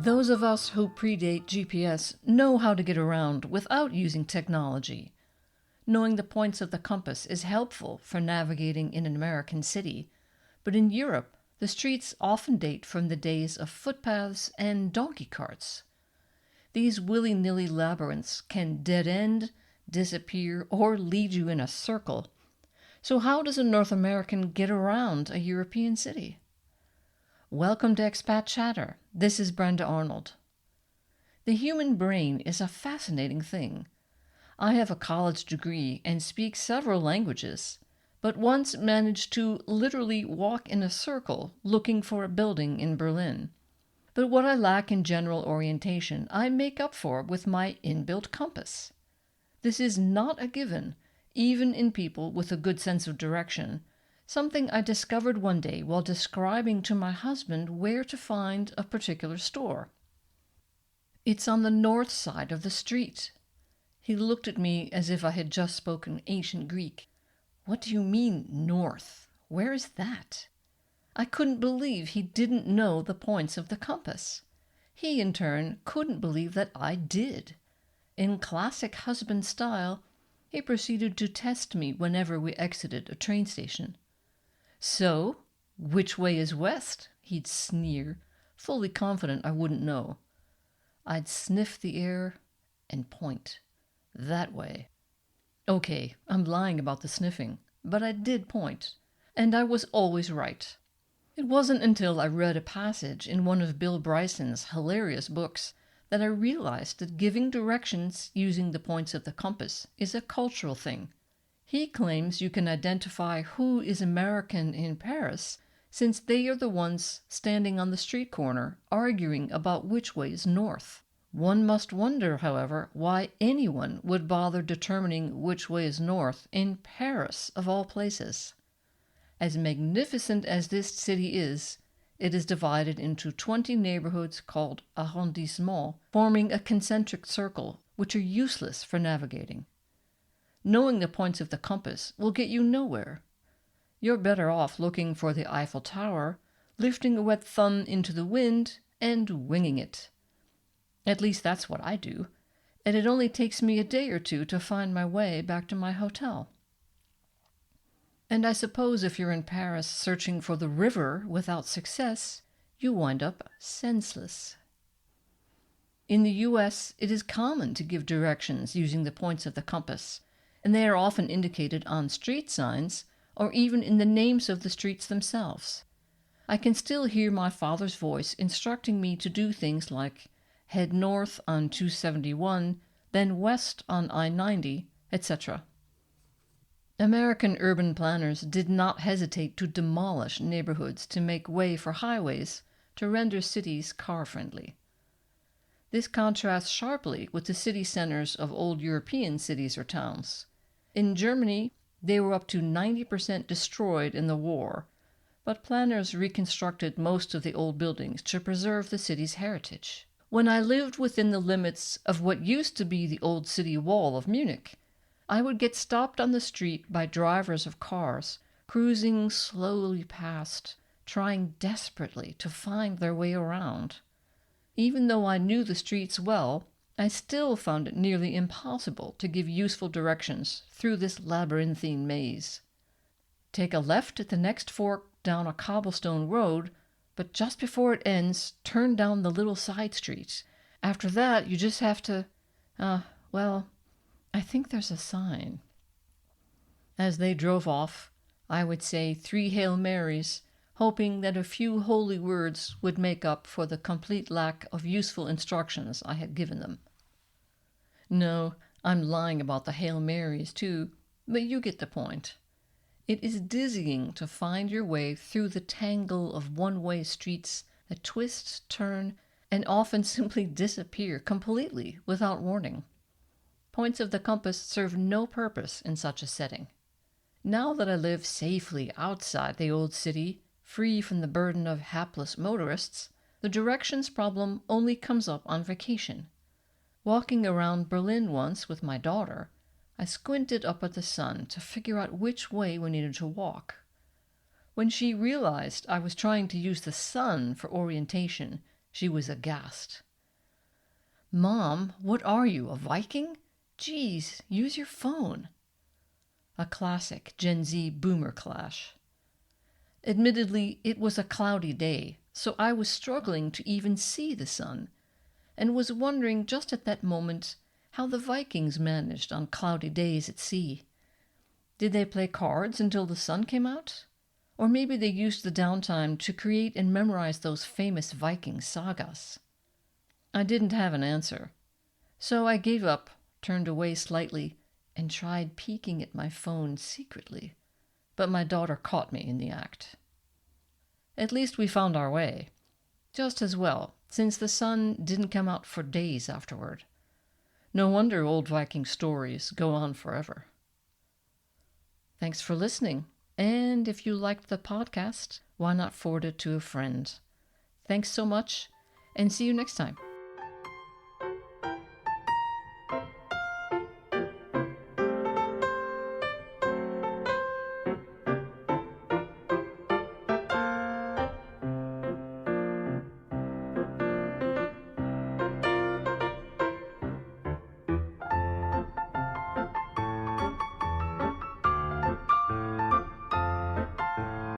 Those of us who predate GPS know how to get around without using technology. Knowing the points of the compass is helpful for navigating in an American city, but in Europe, the streets often date from the days of footpaths and donkey carts. These willy-nilly labyrinths can dead-end, disappear, or lead you in a circle. So how does a North American get around a European city? Welcome to Expat Chatter. This is Brenda Arnold. The human brain is a fascinating thing. I have a college degree and speak several languages, but once managed to literally walk in a circle looking for a building in Berlin. But what I lack in general orientation, I make up for with my inbuilt compass. This is not a given, even in people with a good sense of direction, something I discovered one day while describing to my husband where to find a particular store. "It's on the north side of the street." He looked at me as if I had just spoken ancient Greek. "What do you mean, north? Where is that?" I couldn't believe he didn't know the points of the compass. He, in turn, couldn't believe that I did. In classic husband style, he proceeded to test me whenever we exited a train station. "So, which way is west?" he'd sneer, fully confident I wouldn't know. I'd sniff the air and point. That way. Okay, I'm lying about the sniffing, but I did point, and I was always right. It wasn't until I read a passage in one of Bill Bryson's hilarious books that I realized that giving directions using the points of the compass is a cultural thing. He claims you can identify who is American in Paris since they are the ones standing on the street corner arguing about which way is north. One must wonder, however, why anyone would bother determining which way is north in Paris, of all places. As magnificent as this city is, it is divided into 20 neighborhoods called arrondissements, forming a concentric circle, which are useless for navigating. Knowing the points of the compass will get you nowhere. You're better off looking for the Eiffel Tower, lifting a wet thumb into the wind, and winging it. At least that's what I do, and it only takes me a day or two to find my way back to my hotel. And I suppose if you're in Paris searching for the river without success, you wind up senseless. In the U.S., it is common to give directions using the points of the compass, and they are often indicated on street signs or even in the names of the streets themselves. I can still hear my father's voice instructing me to do things like head north on 271, then west on I-90, etc. American urban planners did not hesitate to demolish neighborhoods to make way for highways to render cities car-friendly. This contrasts sharply with the city centers of old European cities or towns. In Germany, they were up to 90% destroyed in the war, but planners reconstructed most of the old buildings to preserve the city's heritage. When I lived within the limits of what used to be the old city wall of Munich, I would get stopped on the street by drivers of cars, cruising slowly past, trying desperately to find their way around. Even though I knew the streets well, I still found it nearly impossible to give useful directions through this labyrinthine maze. Take a left at the next fork down a cobblestone road, but just before it ends, turn down the little side street. After that, you just have to, I think there's a sign. As they drove off, I would say 3 Hail Marys, hoping that a few holy words would make up for the complete lack of useful instructions I had given them. No, I'm lying about the Hail Marys too, but you get the point. It is dizzying to find your way through the tangle of one-way streets that twist, turn, and often simply disappear completely without warning. Points of the compass serve no purpose in such a setting. Now that I live safely outside the old city, free from the burden of hapless motorists, the directions problem only comes up on vacation. Walking around Berlin once with my daughter, I squinted up at the sun to figure out which way we needed to walk. When she realized I was trying to use the sun for orientation, She was aghast. "Mom, what are you, a Viking? Geez, use your phone." A classic Gen Z boomer clash. Admittedly, it was a cloudy day, so I was struggling to even see the sun, and was wondering just at that moment how the Vikings managed on cloudy days at sea. Did they play cards until the sun came out? Or maybe they used the downtime to create and memorize those famous Viking sagas. I didn't have an answer, so I gave up, turned away slightly, and tried peeking at my phone secretly, but my daughter caught me in the act. At least we found our way. Just as well, since the sun didn't come out for days afterward. No wonder old Viking stories go on forever. Thanks for listening, and if you liked the podcast, why not forward it to a friend? Thanks so much, and see you next time.